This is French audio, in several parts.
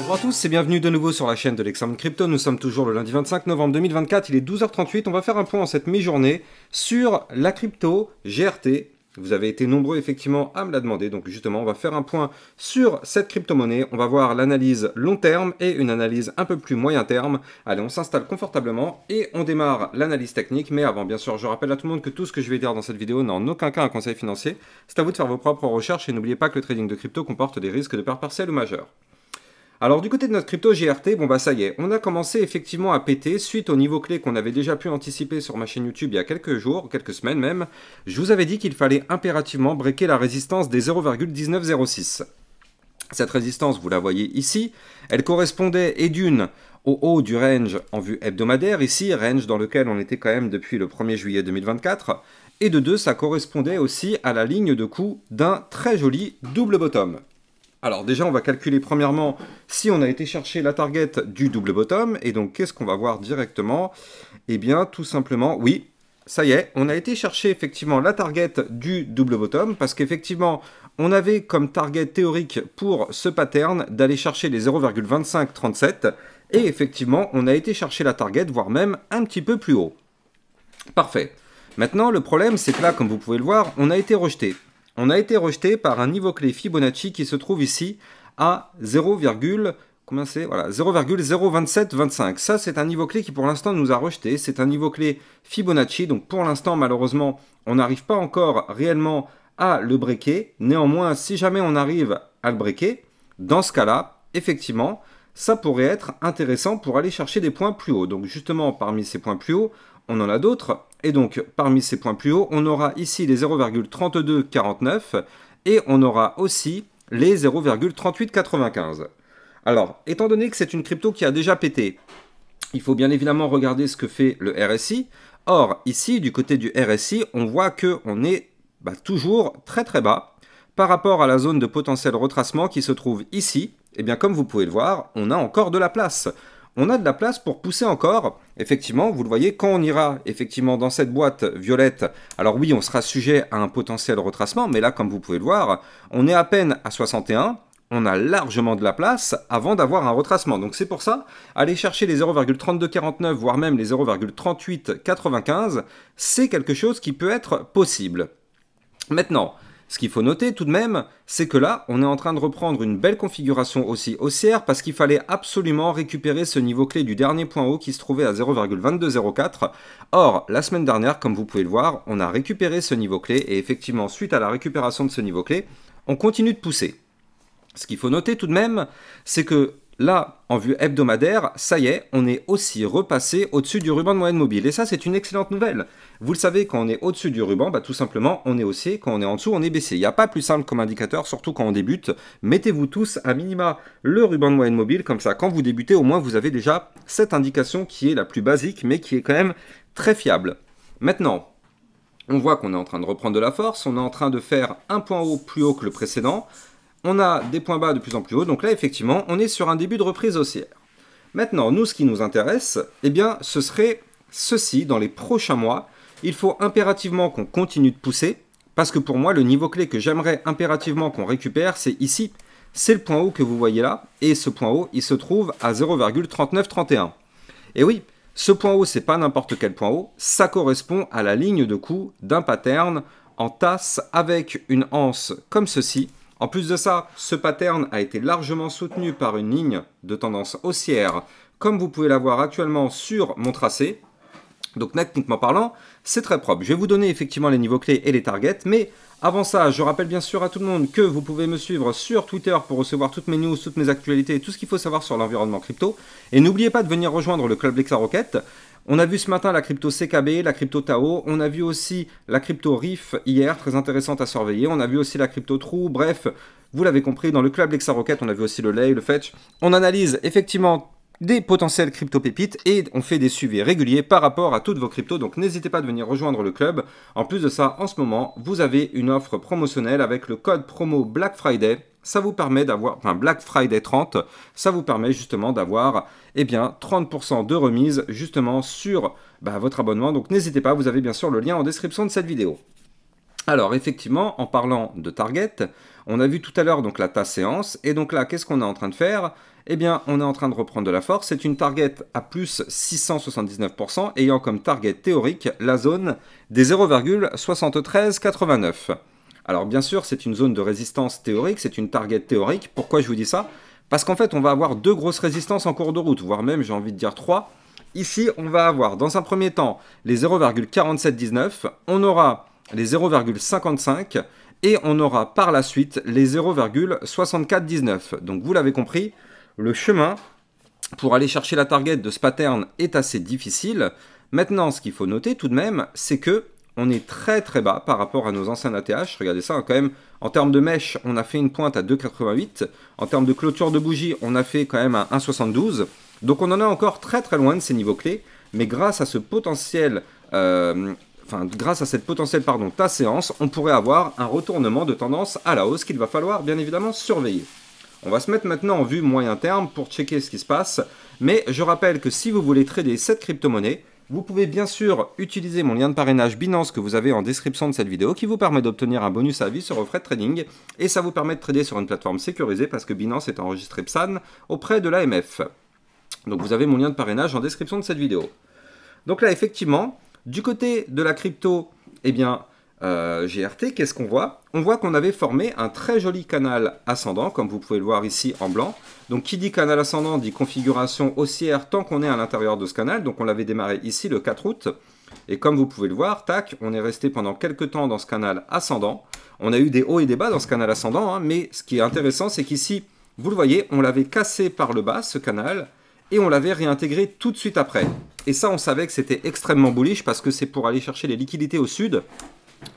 Bonjour à tous et bienvenue de nouveau sur la chaîne de l'Examen Crypto. Nous sommes toujours le lundi 25 novembre 2024, il est 12h38. On va faire un point en cette mi-journée sur la crypto GRT. Vous avez été nombreux effectivement à me la demander, donc justement on va faire un point sur cette crypto-monnaie. On va voir l'analyse long terme et une analyse un peu plus moyen terme. Allez, on s'installe confortablement et on démarre l'analyse technique. Mais avant, bien sûr, je rappelle à tout le monde que tout ce que je vais dire dans cette vidéo n'est en aucun cas un conseil financier. C'est à vous de faire vos propres recherches et n'oubliez pas que le trading de crypto comporte des risques de pertes partielles ou majeures. Alors du côté de notre crypto GRT, bon bah ça y est, on a commencé effectivement à péter suite au niveau clé qu'on avait déjà pu anticiper sur ma chaîne YouTube il y a quelques jours, quelques semaines même. Je vous avais dit qu'il fallait impérativement breaker la résistance des 0,1906. Cette résistance, vous la voyez ici, elle correspondait et d'une au haut du range en vue hebdomadaire, ici, range dans lequel on était quand même depuis le 1er juillet 2024, et de deux, ça correspondait aussi à la ligne de coup d'un très joli double bottom. Alors déjà, on va calculer premièrement si on a été chercher la target du double bottom. Et donc, qu'est-ce qu'on va voir directement? Eh bien, tout simplement, oui, ça y est, on a été chercher effectivement la target du double bottom parce qu'effectivement, on avait comme target théorique pour ce pattern d'aller chercher les 0,2537. Et effectivement, on a été chercher la target, voire même un petit peu plus haut. Parfait. Maintenant, le problème, c'est que là, comme vous pouvez le voir, on a été rejeté. On a été rejeté par un niveau clé Fibonacci qui se trouve ici à 0,02725. Ça, c'est un niveau clé qui pour l'instant nous a rejeté. C'est un niveau clé Fibonacci. Donc pour l'instant, malheureusement, on n'arrive pas encore réellement à le breaker. Néanmoins, si jamais on arrive à le breaker, dans ce cas-là, effectivement, ça pourrait être intéressant pour aller chercher des points plus hauts. Donc justement, parmi ces points plus hauts, on en a d'autres. Et donc, parmi ces points plus hauts, on aura ici les 0,3249 et on aura aussi les 0,3895. Alors, étant donné que c'est une crypto qui a déjà pété, il faut bien évidemment regarder ce que fait le RSI. Or, ici, du côté du RSI, on voit qu'on est toujours très très bas par rapport à la zone de potentiel retracement qui se trouve ici. Et bien, comme vous pouvez le voir, on a encore de la place. On a de la place pour pousser encore. Effectivement, vous le voyez, quand on ira effectivement dans cette boîte violette, alors oui, on sera sujet à un potentiel retracement, mais là, comme vous pouvez le voir, on est à peine à 61, on a largement de la place avant d'avoir un retracement. Donc c'est pour ça, aller chercher les 0,3249, voire même les 0,3895, c'est quelque chose qui peut être possible. Maintenant, ce qu'il faut noter tout de même, c'est que là, on est en train de reprendre une belle configuration aussi haussière parce qu'il fallait absolument récupérer ce niveau clé du dernier point haut qui se trouvait à 0,2204. Or, la semaine dernière, comme vous pouvez le voir, on a récupéré ce niveau clé et effectivement, suite à la récupération de ce niveau clé, on continue de pousser. Ce qu'il faut noter tout de même, c'est que là, en vue hebdomadaire, ça y est, on est aussi repassé au-dessus du ruban de moyenne mobile. Et ça, c'est une excellente nouvelle. Vous le savez, quand on est au-dessus du ruban, tout simplement, on est haussier. Quand on est en dessous, on est baissier. Il n'y a pas plus simple comme indicateur, surtout quand on débute. Mettez-vous tous à minima le ruban de moyenne mobile. Comme ça, quand vous débutez, au moins, vous avez déjà cette indication qui est la plus basique, mais qui est quand même très fiable. Maintenant, on voit qu'on est en train de reprendre de la force. On est en train de faire un point haut plus haut que le précédent. On a des points bas de plus en plus haut, donc là, effectivement, on est sur un début de reprise haussière. Maintenant, nous, ce qui nous intéresse, eh bien, ce serait ceci, dans les prochains mois. Il faut impérativement qu'on continue de pousser, parce que pour moi, le niveau clé que j'aimerais impérativement qu'on récupère, c'est ici. C'est le point haut que vous voyez là, et ce point haut, il se trouve à 0,3931. Et oui, ce point haut, c'est pas n'importe quel point haut, ça correspond à la ligne de coup d'un pattern en tasse avec une anse comme ceci. En plus de ça, ce pattern a été largement soutenu par une ligne de tendance haussière, comme vous pouvez la voir actuellement sur mon tracé. Donc techniquement parlant, c'est très propre. Je vais vous donner effectivement les niveaux clés et les targets, mais avant ça, je rappelle bien sûr à tout le monde que vous pouvez me suivre sur Twitter pour recevoir toutes mes news, toutes mes actualités, tout ce qu'il faut savoir sur l'environnement crypto. Et n'oubliez pas de venir rejoindre le Club Lexarocket. On a vu ce matin la crypto CKB, la crypto Tao, on a vu aussi la crypto RIF hier, très intéressante à surveiller, on a vu aussi la crypto True, bref, vous l'avez compris, dans le club Lexarocket, on a vu aussi le Lay, le Fetch. On analyse effectivement des potentiels crypto pépites et on fait des suivis réguliers par rapport à toutes vos cryptos, donc n'hésitez pas à venir rejoindre le club. En plus de ça, en ce moment, vous avez une offre promotionnelle avec le code promo Black Friday. Ça vous permet d'avoir, Black Friday 30, ça vous permet justement d'avoir, 30% de remise justement sur votre abonnement. Donc n'hésitez pas, vous avez bien sûr le lien en description de cette vidéo. Alors effectivement, en parlant de target, on a vu tout à l'heure donc la tasse séance, et donc là, qu'est-ce qu'on est en train de faire? eh bien, on est en train de reprendre de la force. C'est une target à plus 679%, ayant comme target théorique la zone des 0,7389. Alors, bien sûr, c'est une zone de résistance théorique, c'est une target théorique. Pourquoi je vous dis ça? Parce qu'en fait, on va avoir deux grosses résistances en cours de route, voire même, j'ai envie de dire 3. Ici, on va avoir, dans un premier temps, les 0,4719, on aura les 0,55, et on aura par la suite les 0,6419. Donc, vous l'avez compris, le chemin pour aller chercher la target de ce pattern est assez difficile. Maintenant, ce qu'il faut noter tout de même, c'est que on est très très bas par rapport à nos anciens ATH. Regardez ça, quand même, en termes de mèche, on a fait une pointe à 2,88. En termes de clôture de bougie, on a fait quand même un 1,72. Donc on en est encore très très loin de ces niveaux clés. Mais grâce à ce potentiel, grâce à cette potentielle ta séance, on pourrait avoir un retournement de tendance à la hausse qu'il va falloir bien évidemment surveiller. On va se mettre maintenant en vue moyen terme pour checker ce qui se passe. Mais je rappelle que si vous voulez trader cette crypto-monnaie, vous pouvez bien sûr utiliser mon lien de parrainage Binance que vous avez en description de cette vidéo qui vous permet d'obtenir un bonus à vie sur vos frais de trading et ça vous permet de trader sur une plateforme sécurisée parce que Binance est enregistré PSAN auprès de l'AMF. Donc vous avez mon lien de parrainage en description de cette vidéo. Donc là effectivement, du côté de la crypto, eh bien GRT, qu'est-ce qu'on voit? On voit qu'on avait formé un très joli canal ascendant, comme vous pouvez le voir ici en blanc. Donc qui dit canal ascendant dit configuration haussière tant qu'on est à l'intérieur de ce canal. Donc on l'avait démarré ici le 4 août. Et comme vous pouvez le voir, tac, on est resté pendant quelques temps dans ce canal ascendant. On a eu des hauts et des bas dans ce canal ascendant, hein, mais ce qui est intéressant, c'est qu'ici, vous le voyez, on l'avait cassé par le bas, ce canal, et on l'avait réintégré tout de suite après. Et ça, on savait que c'était extrêmement bullish parce que c'est pour aller chercher les liquidités au sud.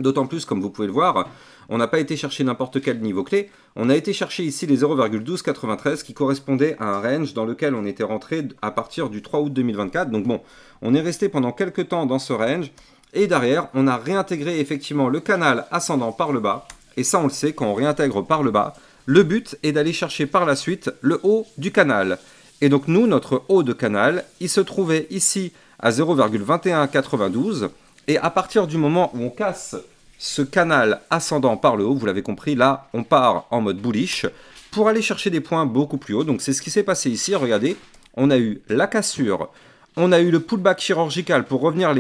D'autant plus, comme vous pouvez le voir, on n'a pas été chercher n'importe quel niveau clé. On a été chercher ici les 0,1293 qui correspondaient à un range dans lequel on était rentré à partir du 3 août 2024. Donc bon, on est resté pendant quelques temps dans ce range. Et derrière, on a réintégré effectivement le canal ascendant par le bas. Et ça, on le sait, quand on réintègre par le bas, le but est d'aller chercher par la suite le haut du canal. Et donc nous, notre haut de canal, il se trouvait ici à 0,2192. Et à partir du moment où on casse ce canal ascendant par le haut, vous l'avez compris, là, on part en mode bullish pour aller chercher des points beaucoup plus hauts. Donc, c'est ce qui s'est passé ici. Regardez, on a eu la cassure, on a eu le pullback chirurgical pour revenir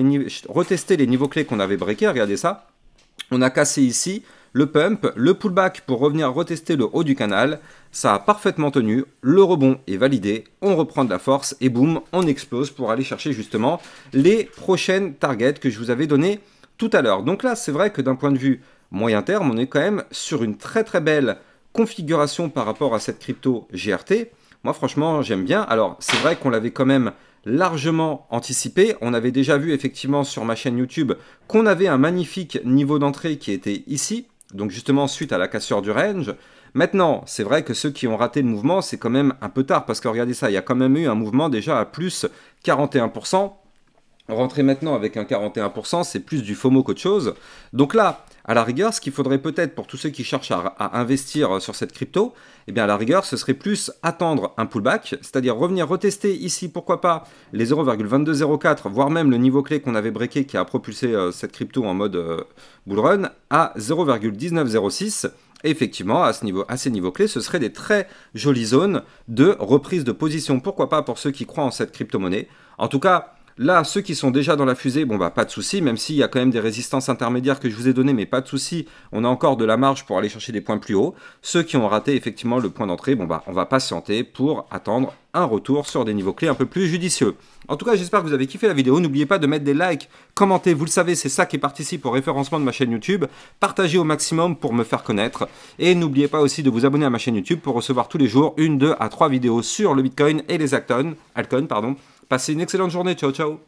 retester les niveaux clés qu'on avait breakés. Regardez ça. On a cassé ici le pump, le pullback pour revenir retester le haut du canal. Ça a parfaitement tenu, le rebond est validé, on reprend de la force et boum, on explose pour aller chercher justement les prochaines targets que je vous avais données tout à l'heure. Donc là, c'est vrai que d'un point de vue moyen terme, on est quand même sur une très très belle configuration par rapport à cette crypto GRT. Moi, franchement, j'aime bien. Alors, c'est vrai qu'on l'avait quand même largement anticipé. On avait déjà vu effectivement sur ma chaîne YouTube qu'on avait un magnifique niveau d'entrée qui était ici. Donc justement, suite à la cassure du range. Maintenant, c'est vrai que ceux qui ont raté le mouvement, c'est quand même un peu tard. Parce que regardez ça, il y a quand même eu un mouvement déjà à plus 41%. Rentrer maintenant avec un 41%, c'est plus du FOMO qu'autre chose. Donc là, à la rigueur, ce qu'il faudrait peut-être pour tous ceux qui cherchent à investir sur cette crypto, eh bien à la rigueur, ce serait plus attendre un pullback, c'est-à-dire revenir retester ici, pourquoi pas, les 0,2204, voire même le niveau clé qu'on avait breaké qui a propulsé cette crypto en mode bull run à 0,1906. Et effectivement, à ces niveaux clés, ce seraient des très jolies zones de reprise de position. Pourquoi pas pour ceux qui croient en cette crypto-monnaie. En tout cas, là, ceux qui sont déjà dans la fusée, bon bah pas de souci, même s'il y a quand même des résistances intermédiaires que je vous ai données, mais pas de souci, on a encore de la marge pour aller chercher des points plus hauts. Ceux qui ont raté effectivement le point d'entrée, bon bah on va patienter pour attendre un retour sur des niveaux clés un peu plus judicieux. En tout cas, j'espère que vous avez kiffé la vidéo. N'oubliez pas de mettre des likes, commenter, vous le savez, c'est ça qui participe au référencement de ma chaîne YouTube. Partagez au maximum pour me faire connaître. Et n'oubliez pas aussi de vous abonner à ma chaîne YouTube pour recevoir tous les jours 1, 2 à 3 vidéos sur le Bitcoin et les altcoins. Passez une excellente journée, ciao ciao.